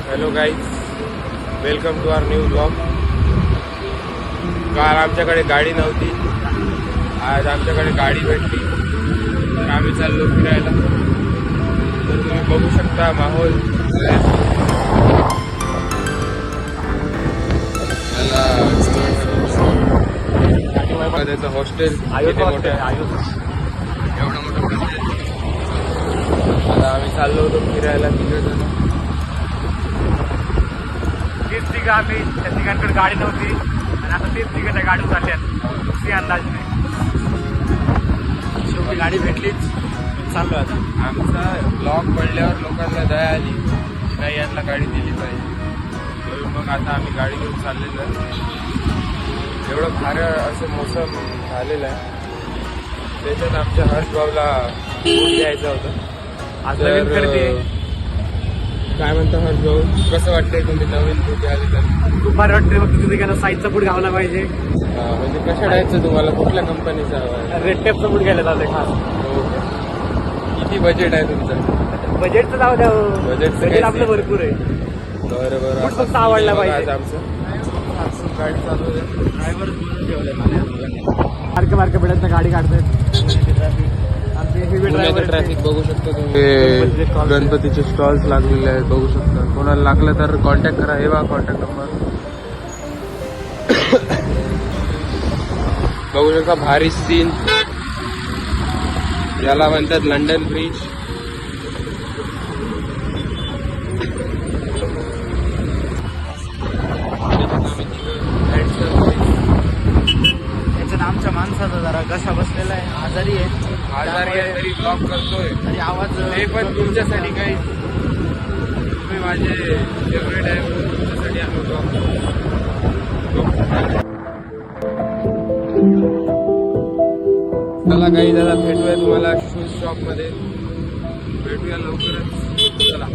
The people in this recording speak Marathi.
Hello guys, welcome to our new blog. काल आमच्याकडे गाडी नव्हती, आज आमच्याकडे गाडी भेटली, तर आम्ही चाललो फिरायला. तर तुम्ही बघू शकता माहोल. त्याचं हॉस्टेल किती मोठं आहे, एवढं मोठं हॉस्टेल. आता आम्ही चाललो होतो फिरायला तिकडे जण. तीच तिघं आम्ही त्या तिघांकडे गाडी नव्हती आणि आता तीच तिघं त्या गाडीवर चालल्यात ती अंदाज नाही. शेवटी गाडी भेटलीच, चाललो आता. आमचा ब्लॉग पडल्यावर लोकांना दया आली, नाही यांना गाडी दिली पाहिजे. म्हणून मग आता आम्ही गाडी घेऊन चाललेलो आहे. एवढं खारं असं मोसम झालेलं आहे, त्याच्यात आमच्या हर्षभाऊला यायचं होतं. आज नवीन खरेदी आहे. काय म्हणता हर्षभाऊ, कसं वाटतंय तुम्ही नवीन कुठे आले तर? खूप भारी वाटते. फक्त तिथे गेला साईजचा बूट घावला पाहिजे. म्हणजे कसं जायचं तुम्हाला, कुठल्या कंपनीचा हवा आहे? रेड टेपचा बूट घ्यायला चाललंय खास. हो का? किती बजेट आहे तुमचं? बजेटचं जाऊ द्या, बजेटचं बजेट काहीच आपलं नाही. भरपूर आहे. बरं बरं. बूट फक्त आवडला बघा, पाहिजे. आज आमचं गाडी चालू आहे. ड्रायव्हर बोलून ठेवलंय मला. मार्के भेटत गाडी काढतात. पुण्याचं ट्रॅफिक बघू शकता तुम्ही. गणपतीचे स्टॉल्स लागलेले आहेत, बघू शकता. कोणाला लागलं तर कॉन्टॅक्ट करा. हे बघा कॉन्टॅक्ट नंबर. बघू शकता भारी सीन, याला म्हणतात लंडन ब्रिज. त्याच्यात आमच्या माणसाचा जरा घसा बसलेला आहे, आजारी आहे. तरी ब्लॉग करतोय, तरी आवाज ते पण तुमच्यासाठी. काही तुम्ही माझे फेवरेट आहे, तुमच्यासाठी आम्ही ब्लॉग. चला काही दादा, भेटूया तुम्हाला शूज शॉप मध्ये. भेटूया लवकरच. चला.